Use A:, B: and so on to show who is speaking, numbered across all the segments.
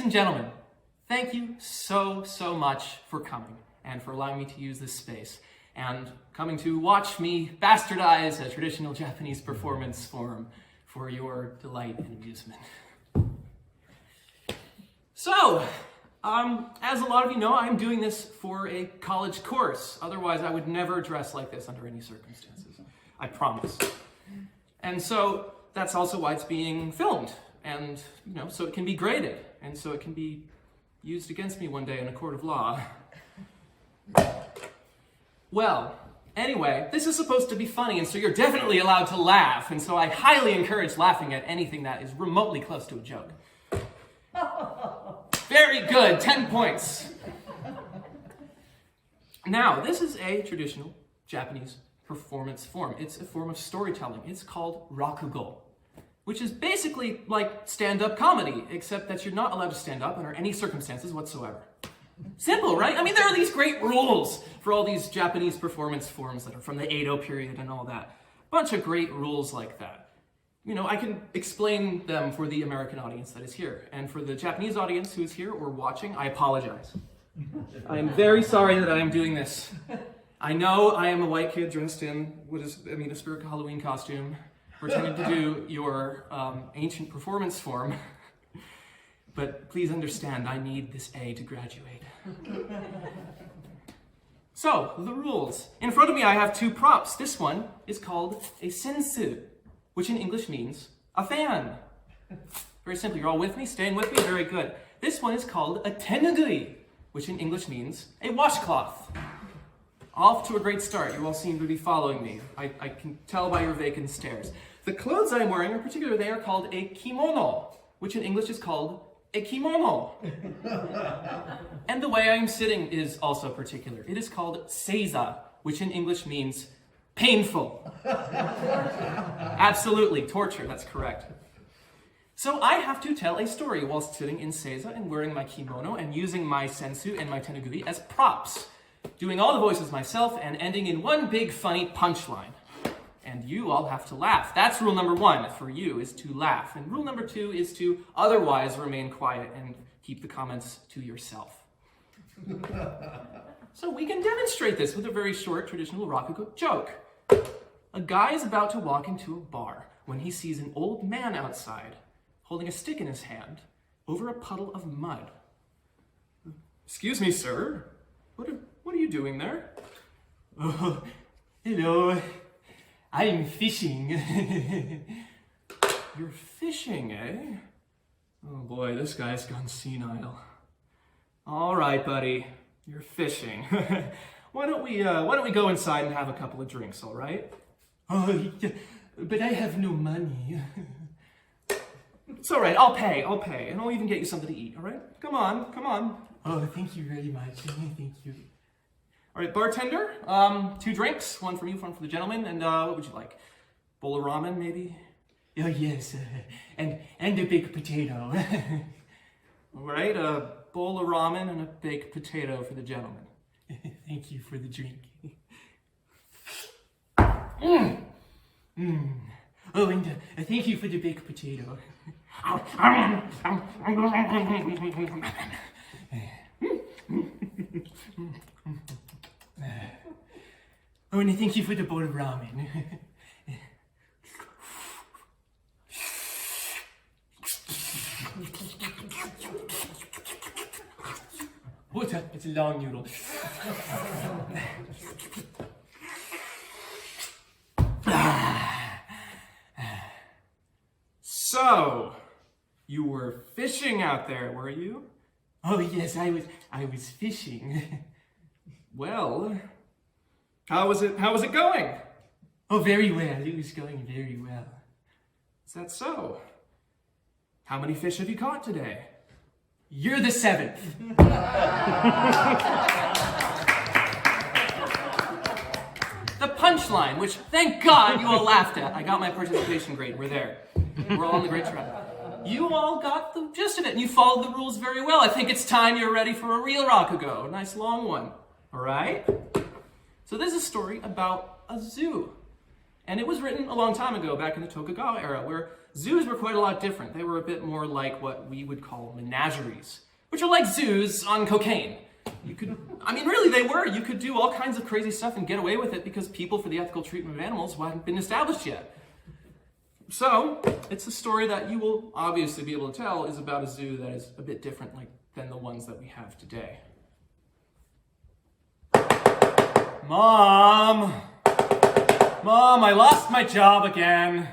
A: and gentlemen, thank you so much for coming and for allowing me to use this space and coming to watch me bastardize a traditional Japanese performance form for your delight and amusement. So, as a lot of you know, I'm doing this for a college course. Otherwise, I would never dress like this under any circumstances. I promise. And so, that's also why it's being filmed. And, so it can be graded. And so it can be used against me one day in a court of law. Well, anyway, this is supposed to be funny, and so you're definitely allowed to laugh. And so I highly encourage laughing at anything that is remotely close to a joke. Very good, 10 points. Now, this is a traditional Japanese performance form. It's a form of storytelling. It's called rakugo, which is basically like stand-up comedy, except that you're not allowed to stand up under any circumstances whatsoever. Simple, right? I mean, there are these great rules for all these Japanese performance forms that are from the Edo period and all that. Bunch of great rules like that. I can explain them for the American audience that is here. And for the Japanese audience who is here or watching, I apologize. I am very sorry that I am doing this. I know I am a white kid dressed in a spiritual Halloween costume, pretending to do your ancient performance form. But please understand, I need this A to graduate. So, the rules. In front of me, I have two props. This one is called a sensu, which in English means a fan. Very simply, you're all with me? Staying with me? Very good. This one is called a tenugui, which in English means a washcloth. Off to a great start. You all seem to be following me. I can tell by your vacant stares. The clothes I'm wearing in particular, they are called a kimono, which in English is called a kimono. And the way I'm sitting is also particular. It is called seiza, which in English means painful. Absolutely, torture, that's correct. So I have to tell a story whilst sitting in seiza and wearing my kimono and using my sensu and my tenugui as props, doing all the voices myself and ending in one big funny punchline. And you all have to laugh. That's rule number 1 for you, is to laugh. And rule number 2 is to otherwise remain quiet and keep the comments to yourself. So we can demonstrate this with a very short traditional rakugo joke. A guy is about to walk into a bar when he sees an old man outside holding a stick in his hand over a puddle of mud. "Excuse me, sir. What are you doing there?" "Oh, hello. I'm fishing." "You're fishing, eh? Oh boy, this guy's gone senile. All right, buddy, you're fishing. Why don't we go inside and have a couple of drinks, all right?" "Oh, yeah, but I have no money." "It's all right, I'll pay, and I'll even get you something to eat, all right? Come on. "Oh, thank you very much, thank you." All right, bartender, 2 drinks, one for you, one for the gentleman, and what would you like? Bowl of ramen, maybe? "Oh, yes, and a baked potato." All right, a bowl of ramen and a baked potato for the gentleman. "Thank you for the drink." "Oh, and thank you for the baked potato." "Oh, and thank you for the bowl of ramen." What's up? It's a long noodle. So, you were fishing out there, were you? "Oh yes, I was fishing." "Well, how was it going?" "Oh, very well. It was going very well." "Is that so? How many fish have you caught today?" "You're the 7th. The punchline, which thank God you all laughed at. I got my participation grade. We're there. We're all on the great track. You all got the gist of it, and you followed the rules very well. I think it's time you're ready for a real rakugo, a nice long one. All right? So this is a story about a zoo. And it was written a long time ago, back in the Tokugawa era, where zoos were quite a lot different. They were a bit more like what we would call menageries, which are like zoos on cocaine. Really they were. You could do all kinds of crazy stuff and get away with it because people for the ethical treatment of animals hadn't been established yet. So, it's a story that you will obviously be able to tell is about a zoo that is a bit different than the ones that we have today. Mom, I lost my job again.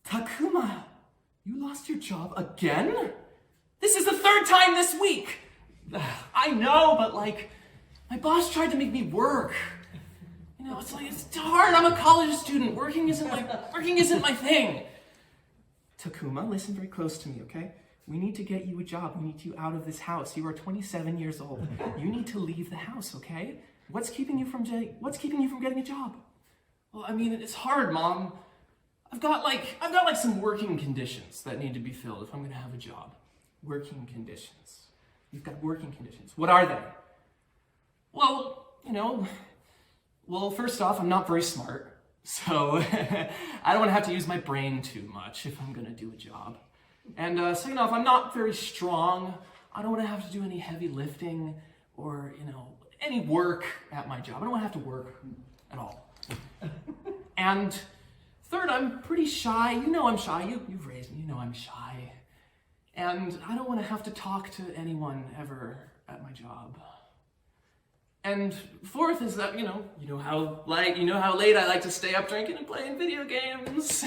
A: Takuma, you lost your job again? This is the third time this week. I know, but my boss tried to make me work. It's hard. I'm a college student. Working isn't my thing. Takuma, listen very close to me, okay? We need to get you a job. We need you out of this house. You are 27 years old. You need to leave the house, okay? What's keeping you from getting a job? Well, it's hard, Mom. I've got some working conditions that need to be filled if I'm going to have a job. Working conditions. You've got working conditions. What are they? Well, first off, I'm not very smart, so I don't want to have to use my brain too much if I'm going to do a job. And second off, I'm not very strong. I don't want to have to do any heavy lifting or, any work at my job. I don't want to have to work at all. And third, I'm pretty shy. I'm shy. You've raised me. I'm shy. And I don't want to have to talk to anyone ever at my job. And fourth is that, you know how late I like to stay up drinking and playing video games.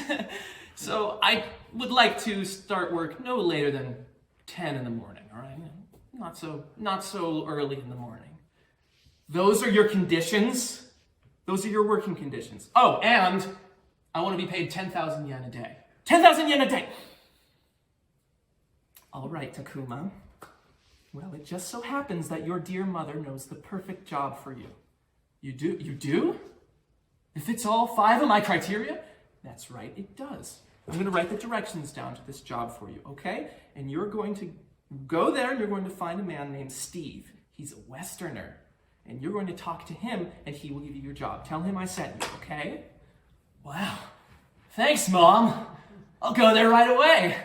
A: So I would like to start work no later than 10 in the morning, all right? Not so early in the morning. Those are your conditions. Those are your working conditions. Oh, and I want to be paid 10,000 yen a day. 10,000 yen a day! All right, Takuma. Well, it just so happens that your dear mother knows the perfect job for you. You do? You do? It fits all 5 of my criteria? That's right, it does. I'm going to write the directions down to this job for you, okay? And you're going to go there and you're going to find a man named Steve. He's a Westerner. And you're going to talk to him and he will give you your job. Tell him I sent you, okay? Wow. Thanks, Mom. I'll go there right away.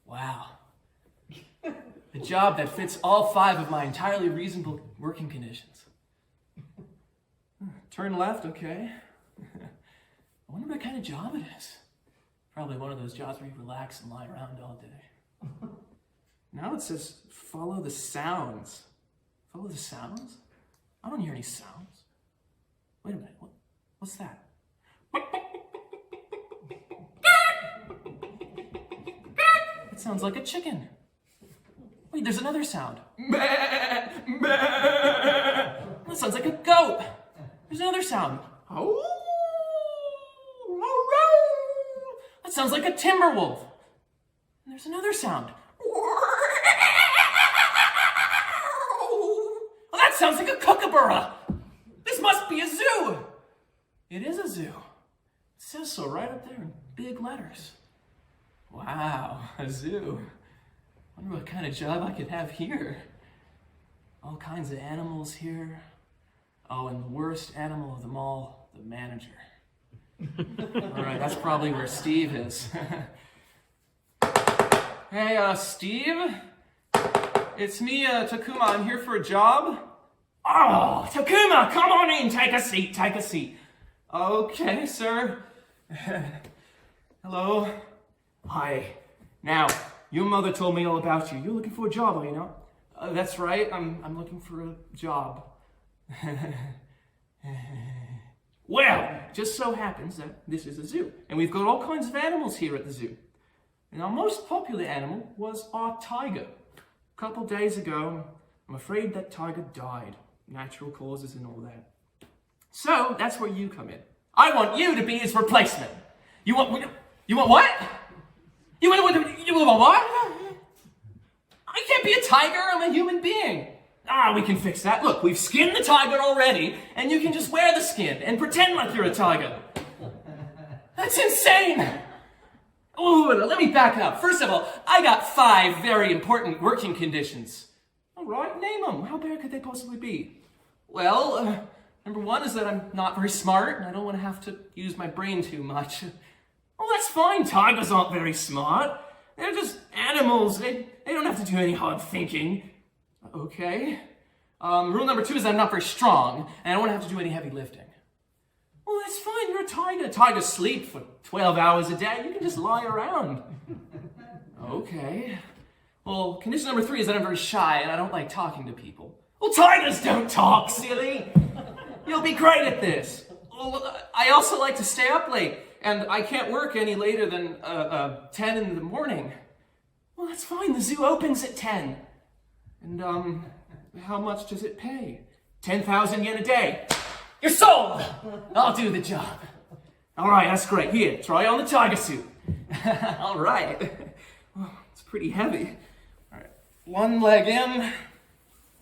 A: Wow. A job that fits all 5 of my entirely reasonable working conditions. Turn left, okay. I wonder what kind of job it is. Probably one of those jobs where you relax and lie around all day. Now it says, follow the sounds. Follow the sounds? I don't hear any sounds. Wait a minute, what's that? It sounds like a chicken. Wait, there's another sound. That sounds like a goat. There's another sound. That sounds like a timber wolf. And there's another sound. Well, that sounds like a kookaburra. This must be a zoo. It is a zoo. It says so right up there in big letters. Wow, a zoo. I wonder what kind of job I could have here. All kinds of animals here. Oh, and the worst animal of them all, the manager. All right, that's probably where Steve is. Hey, Steve? It's me, Takuma. I'm here for a job. Oh, Takuma, come on in. Take a seat. Okay, sir. Hello. Hi. Now, your mother told me all about you. You're looking for a job, are you not? That's right. I'm looking for a job. Well, just so happens that this is a zoo, and we've got all kinds of animals here at the zoo. And our most popular animal was our tiger. A couple days ago, I'm afraid that tiger died. Natural causes and all that. So, that's where you come in. I want you to be his replacement. You want what? You want what? I can't be a tiger, I'm a human being. We can fix that. Look, we've skinned the tiger already, and you can just wear the skin and pretend like you're a tiger. That's insane! Ooh, let me back up. First of all, I got 5 very important working conditions. All right, name them. How bad could they possibly be? Well, Number one is that I'm not very smart, and I don't want to have to use my brain too much. Well, that's fine. Tigers aren't very smart. They're just animals. They don't have to do any hard thinking. Okay. Rule number two is that I'm not very strong, and I don't want to have to do any heavy lifting. Well, that's fine. You're a tiger. Tigers sleep for 12 hours a day. You can just lie around. Okay. Well, condition number three is that I'm very shy, and I don't like talking to people. Well, tigers don't talk, silly. You'll be great at this. Well, I also like to stay up late, and I can't work any later than 10 in the morning. Well, that's fine. The zoo opens at 10. And, how much does it pay? 10,000 yen a day. You're sold! I'll do the job. All right, that's great. Here, try on the tiger suit. All right. Well, it's pretty heavy. All right, one leg in,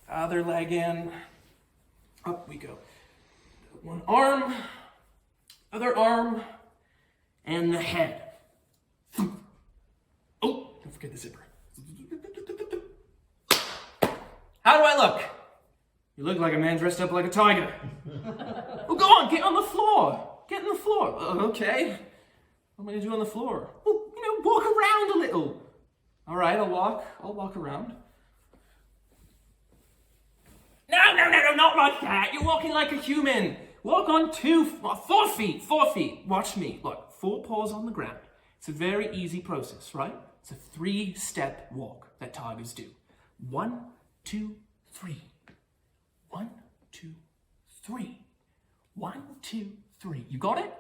A: other leg in. Up we go. One arm, other arm, and the head. Oh, don't forget the zipper. How do I look? You look like a man dressed up like a tiger. Well, go on, get on the floor. Get on the floor. Okay. What am I going to do on the floor? Well, walk around a little. All right, I'll walk around. No, not like that. You're walking like a human. Walk on 4 feet. Watch me. Look, 4 paws on the ground. It's a very easy process, right? It's a 3-step walk that tigers do. 1, 2, 3. 1, 2, 3. 1, 2, 3. You got it?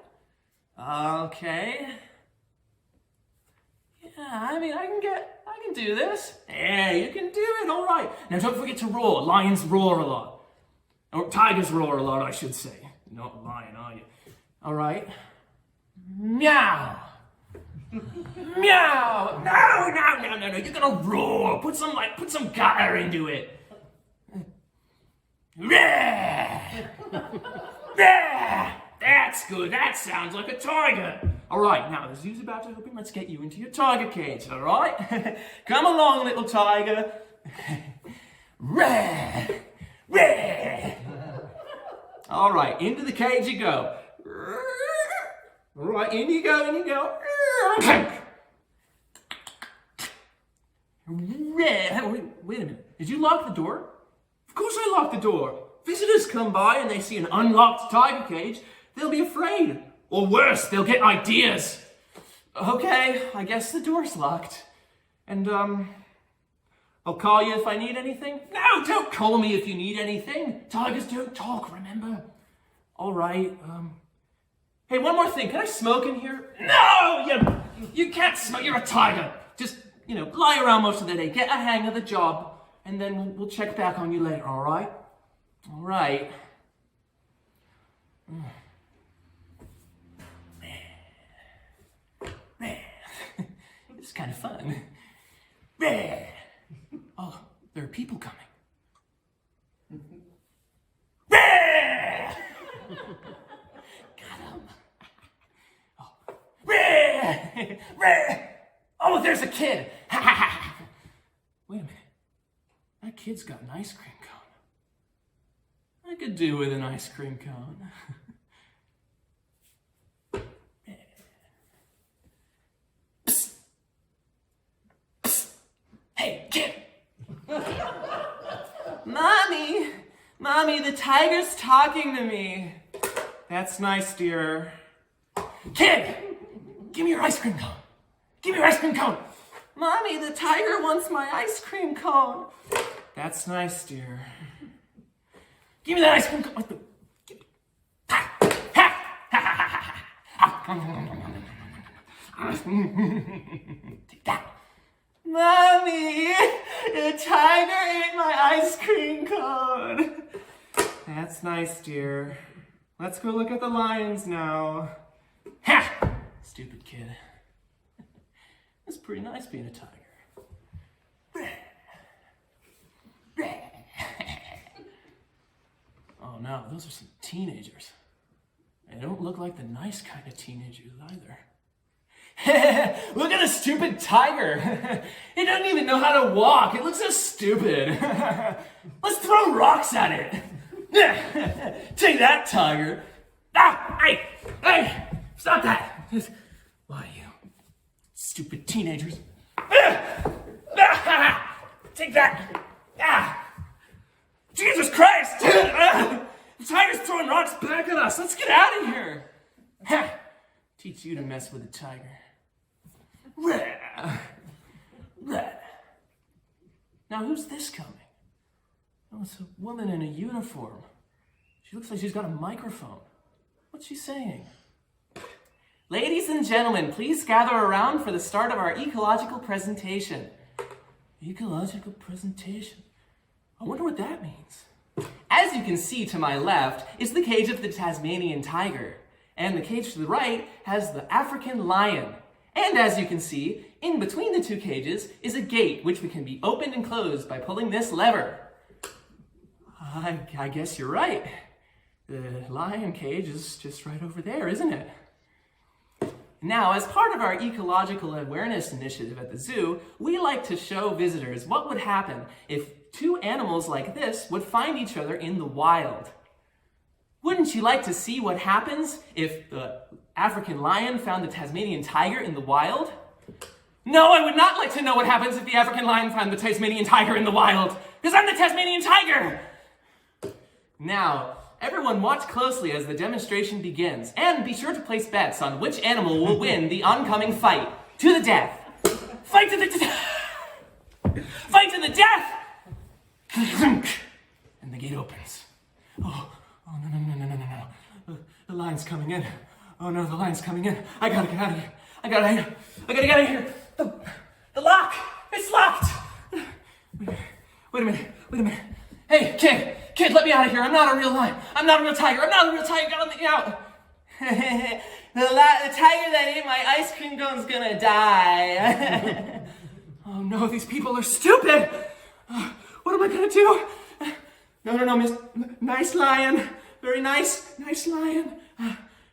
A: Okay. Yeah, I mean, I can do this. Yeah, you can do it, all right. Now don't forget to roar. Lions roar a lot. Or tigers roar a lot, I should say. You're not a lion, are you? All right. Meow. Meow. No. You're gonna roar. Put some gutter into it. That's good. That sounds like a tiger. All right, now the zoo's about to open. Let's get you into your tiger cage, all right? Come along, little tiger. All right, into the cage you go. All right, in you go. Wait a minute. Did you lock the door? Of course I locked the door. Visitors come by and they see an unlocked tiger cage. They'll be afraid. Or worse, they'll get ideas. Okay, I guess the door's locked. And, I'll call you if I need anything. No, don't call me if you need anything. Tigers don't talk, remember? All right, hey, one more thing. Can I smoke in here? No, you can't smoke. You're a tiger. Just, lie around most of the day. Get a hang of the job. And then we'll check back on you later, all right? All right. It's kind of fun. Oh, there are people coming. Got him. Oh, there's a kid. Wait a minute. That kid's got an ice cream cone. I could do with an ice cream cone. Psst. Psst. Hey, kid! Mommy, the tiger's talking to me. That's nice, dear. Kid! Give me your ice cream cone. Give me your ice cream cone. Mommy, the tiger wants my ice cream cone. That's nice, dear. Give me that ice cream cone. Take that. Mommy, the tiger ate my ice cream cone. That's nice, dear. Let's go look at the lions now. Ha! Stupid kid. It's pretty nice being a tiger. Oh no, those are some teenagers. They don't look like the nice kind of teenagers either. Look at the stupid tiger. It doesn't even know how to walk. It looks so stupid. Let's throw rocks at it. Take that, tiger. Ah, hey, stop that. Why, you stupid teenagers. Take that. Jesus Christ. The tiger's throwing rocks back at us. Let's get out of here. Teach you to mess with a tiger. Now, who's this coming? Oh, it's a woman in a uniform. She looks like she's got a microphone. What's she saying? Ladies and gentlemen, please gather around for the start of our ecological presentation. Ecological presentation? I wonder what that means. As you can see to my left is the cage of the Tasmanian tiger, and the cage to the right has the African lion. And as you can see, in between the two cages is a gate which can be opened and closed by pulling this lever. I guess you're right. The lion cage is just right over there, isn't it? Now, as part of our ecological awareness initiative at the zoo, we like to show visitors what would happen if two animals like this would find each other in the wild. Wouldn't you like to see what happens if the African lion found the Tasmanian tiger in the wild? No, I would not like to know what happens if the African lion found the Tasmanian tiger in the wild, because I'm the Tasmanian tiger! Now, everyone watch closely as the demonstration begins, and be sure to place bets on which animal will win the oncoming fight to the death. Fight to the death! Fight to the death! And the gate opens. Oh, no. The lion's coming in. Oh no, the lion's coming in. I gotta get out of here. I gotta get out of here. The lock! It's locked! Wait a minute. Hey, kid, let me out of here. I'm not a real lion. I'm not a real tiger. Let me out. The tiger that ate my ice cream cone's gonna die. Oh no, these people are stupid. What am I gonna do? No, miss. Nice lion. Very nice lion.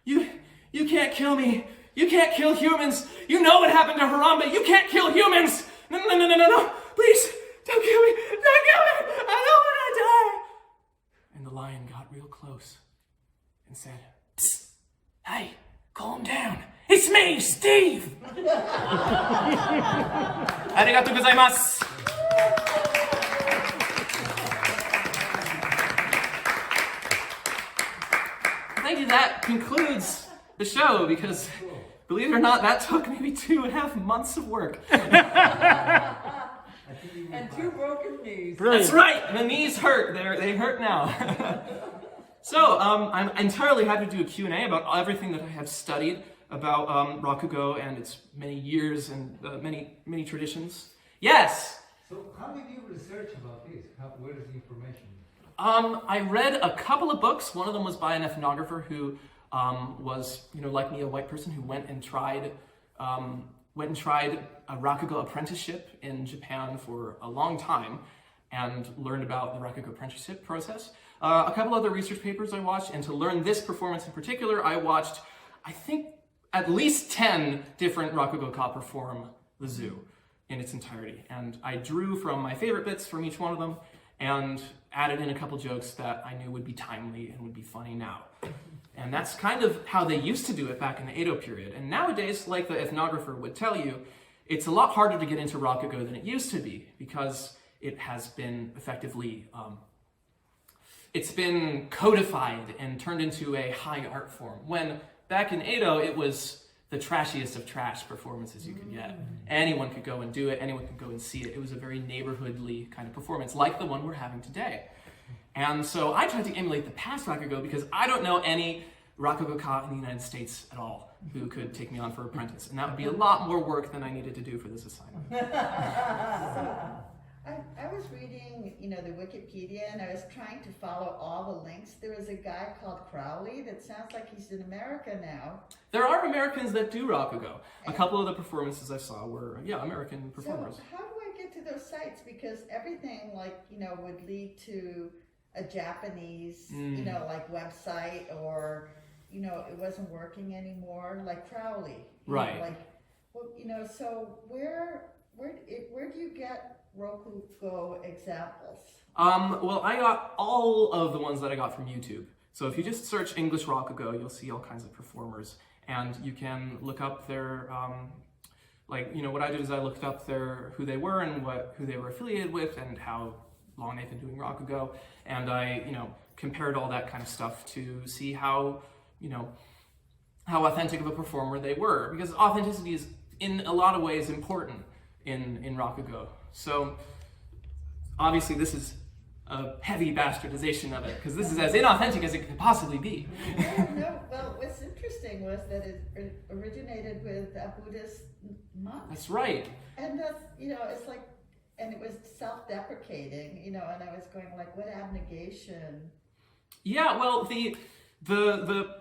A: You can't kill me. You can't kill humans. You know what happened to Harambe. You can't kill humans. No. Please, don't kill me. I don't want to die. And the lion got real close and said, Psst, hey, calm down. It's me, Steve. Arigatou gozaimasu. Thank you. That concludes the show because, believe it or not, that took maybe 2.5 months of work.
B: And 2 broken knees.
A: Brilliant. That's right. The knees hurt. They hurt now. So I'm entirely happy to do a Q&A about everything that I have studied about rakugo and its many years and many traditions. Yes.
C: So how did you research about this? Where is the information?
A: I read a couple of books. One of them was by an ethnographer who was, like me, a white person who went and tried a rakugo apprenticeship in Japan for a long time and learned about the rakugo apprenticeship process. A couple other research papers I watched, and to learn this performance in particular, I watched, I think, at least 10 different rakugo-ka perform the zoo in its entirety. And I drew from my favorite bits from each one of them and added in a couple jokes that I knew would be timely and would be funny now. And that's kind of how they used to do it back in the Edo period. And nowadays, like the ethnographer would tell you, it's a lot harder to get into rakugo than it used to be because it has been effectively, it's been codified and turned into a high art form. When back in Edo, it was the trashiest of trash performances you could get. Anyone could go and do it, anyone could go and see it. It was a very neighborhoodly kind of performance, like the one we're having today. And so I tried to emulate the past rakugo because I don't know any rakugo-ka in the United States at all who could take me on for apprentice. And that would be a lot more work than I needed to do for this assignment.
B: I was reading, the Wikipedia, and I was trying to follow all the links. There was a guy called Crowley that sounds like he's in America now.
A: There are Americans that do rakugo. A couple of the performances I saw were, American performers.
B: So how do I get to those sites? Because everything, would lead to a Japanese, website, or, it wasn't working anymore, like Crowley.
A: Right.
B: So where do you get rakugo examples?
A: Well, I got all of the ones that I got from YouTube. So if you just search English rakugo, you'll see all kinds of performers, and you can look up their, what I did is I looked up who they were and who they were affiliated with and how long they've been doing rakugo, and I, compared all that kind of stuff to see how authentic of a performer they were, because authenticity is in a lot of ways important in rakugo. So obviously this is a heavy bastardization of it, because this is as inauthentic as it could possibly be.
B: Well, what's interesting was that it originated with a Buddhist monk.
A: That's right.
B: And that's, it's like, and it was self-deprecating, and I was going like, what abnegation?
A: Yeah, well, the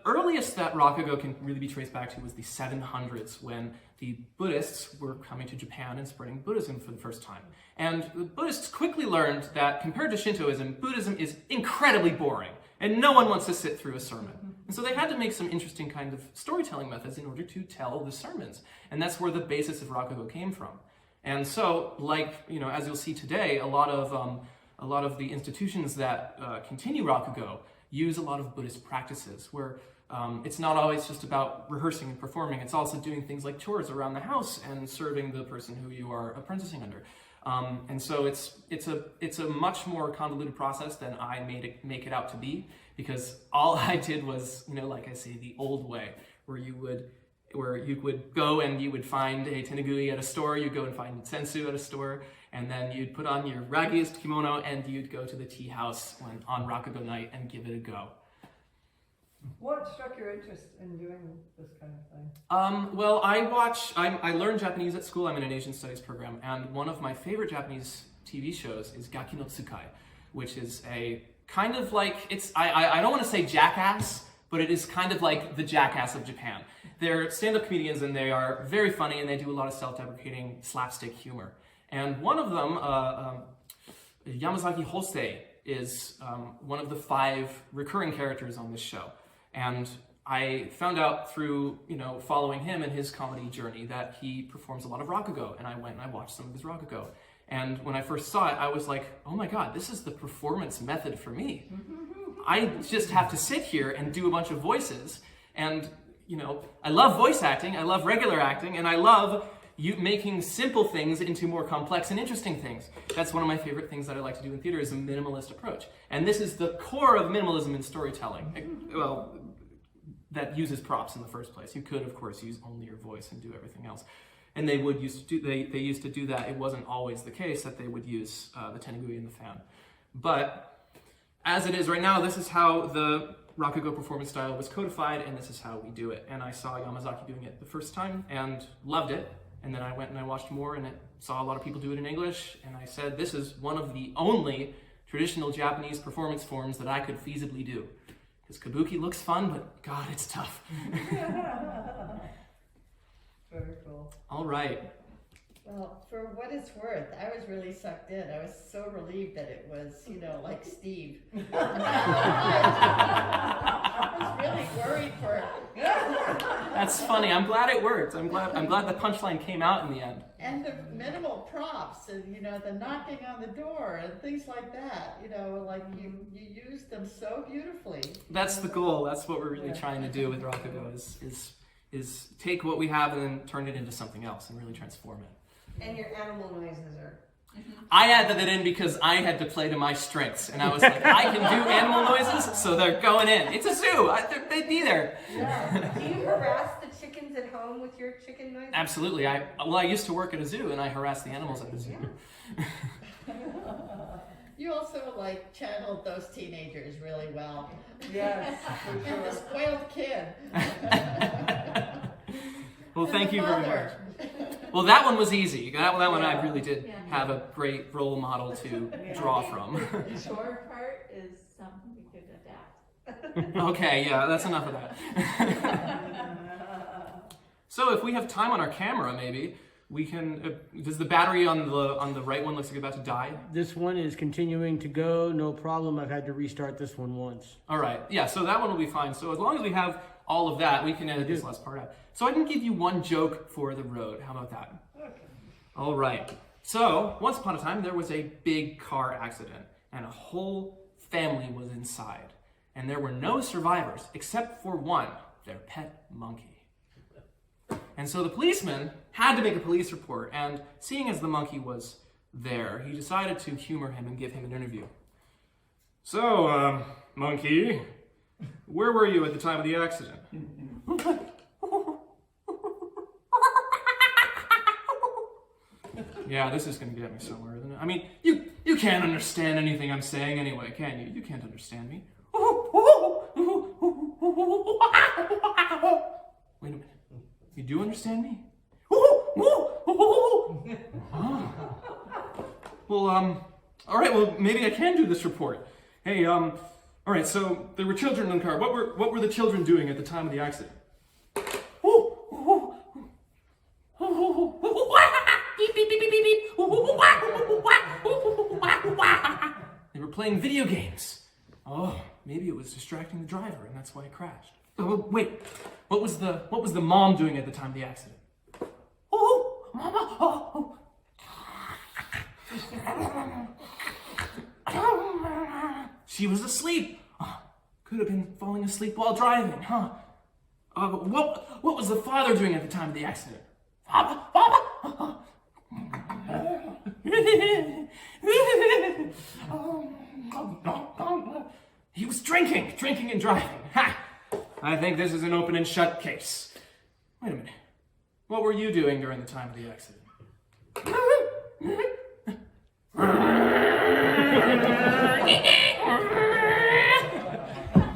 A: earliest that rakugo can really be traced back to was the 700s, when the Buddhists were coming to Japan and spreading Buddhism for the first time. And the Buddhists quickly learned that compared to Shintoism, Buddhism is incredibly boring, and no one wants to sit through a sermon. And so they had to make some interesting kind of storytelling methods in order to tell the sermons. And that's where the basis of rakugo came from. And so, as you'll see today, a lot of the institutions that continue rakugo use a lot of Buddhist practices, where it's not always just about rehearsing and performing. It's also doing things like chores around the house and serving the person who you are apprenticing under. And so it's a much more convoluted process than I make it out to be, because all I did was, like I say, the old way, where you would go and you would find a tenugui at a store, you'd go and find sensu at a store, and then you'd put on your raggiest kimono and you'd go to the tea house on rakugo night and give it a go.
D: What struck your interest in doing this kind of thing?
A: Well, I learned Japanese at school. I'm in an Asian studies program, and one of my favorite Japanese TV shows is Gaki no Tsukai, which is a kind of like, I don't want to say Jackass, but it is kind of like the Jackass of Japan. They're stand-up comedians, and they are very funny, and they do a lot of self-deprecating slapstick humor. And one of them, Yamazaki Hosei, is one of the 5 recurring characters on this show. And I found out through, following him and his comedy journey that he performs a lot of rakugo, and I went and I watched some of his rakugo. And when I first saw it, I was like, oh my God, this is the performance method for me. I just have to sit here and do a bunch of voices. And, I love voice acting, I love regular acting, and I love making simple things into more complex and interesting things. That's one of my favorite things that I like to do in theater, is a minimalist approach. And this is the core of minimalism in storytelling. Well, that uses props in the first place. You could, of course, use only your voice and do everything else. And they used to do that. It wasn't always the case that they would use the tenugui and the fan. But as it is right now, this is how the rakugo performance style was codified, and this is how we do it. And I saw Yamazaki doing it the first time and loved it. And then I went and I watched more, and saw a lot of people do it in English. And I said, this is one of the only traditional Japanese performance forms that I could feasibly do. Because kabuki looks fun, but God, it's tough.
D: Very cool.
A: All right.
B: Well, for what it's worth, I was really sucked in. I was so relieved that it was, like Steve. I was really worried for it.
A: That's funny. I'm glad it worked. I'm glad the punchline came out in the end.
B: And the minimal props, and the knocking on the door and things like that. You use them so beautifully.
A: That's the goal. That's what we're really trying to do with rakugo is take what we have and then turn it into something else and really transform it.
E: And your animal noises are...
A: I added that in because I had to play to my strengths, and I was like, I can do animal noises, so they're going in. It's a zoo. They'd be there.
E: Yeah. Do you harass the chickens at home with your chicken noises?
A: Absolutely. I used to work at a zoo, and I harassed the animals at the zoo.
E: Yeah.
B: You also channeled those teenagers really well.
D: Yes,
B: And the spoiled kid.
A: Well, thank you very much.
B: Mother.
A: Well, that one was easy. That one I really did have a great role model to draw from.
F: The short part is something we could adapt.
A: Okay, yeah, that's enough of that. So if we have time on our camera, maybe we can. Does the battery on the right one looks like it's about to die?
G: This one is continuing to go, no problem. I've had to restart this one once.
A: All right, yeah. So that one will be fine. So as long as we have all of that, we can edit this last part out. So I can give you one joke for the road. How about that?
D: Okay.
A: All right. So, once upon a time, there was a big car accident, and a whole family was inside. And there were no survivors, except for one, their pet monkey. And so the policeman had to make a police report, and seeing as the monkey was there, he decided to humor him and give him an interview. So, monkey, where were you at the time of the accident? Yeah, this is going to get me somewhere, isn't it? I mean, you can't understand anything I'm saying anyway, can you? You can't understand me. Wait a minute. You do understand me? Well, all right, well, maybe I can do this report. Hey, all right, so there were children in the car. What were the children doing at the time of the accident? They were playing video games. Oh, maybe it was distracting the driver, and that's why it crashed. Oh, wait, what was the mom doing at the time of the accident? Oh, Mama! Oh. She was asleep. Could have been falling asleep while driving, huh? What was the father doing at the time of the accident? Father? He was drinking and driving. Ha! I think this is an open and shut case. Wait a minute. What were you doing during the time of the accident?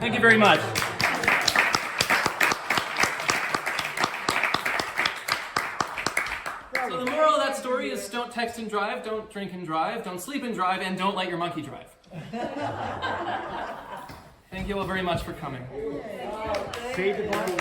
A: Thank you very much. So the moral of that story is don't text and drive, don't drink and drive, don't sleep and drive, and don't let your monkey drive. Thank you all very much for coming.
G: Save the body.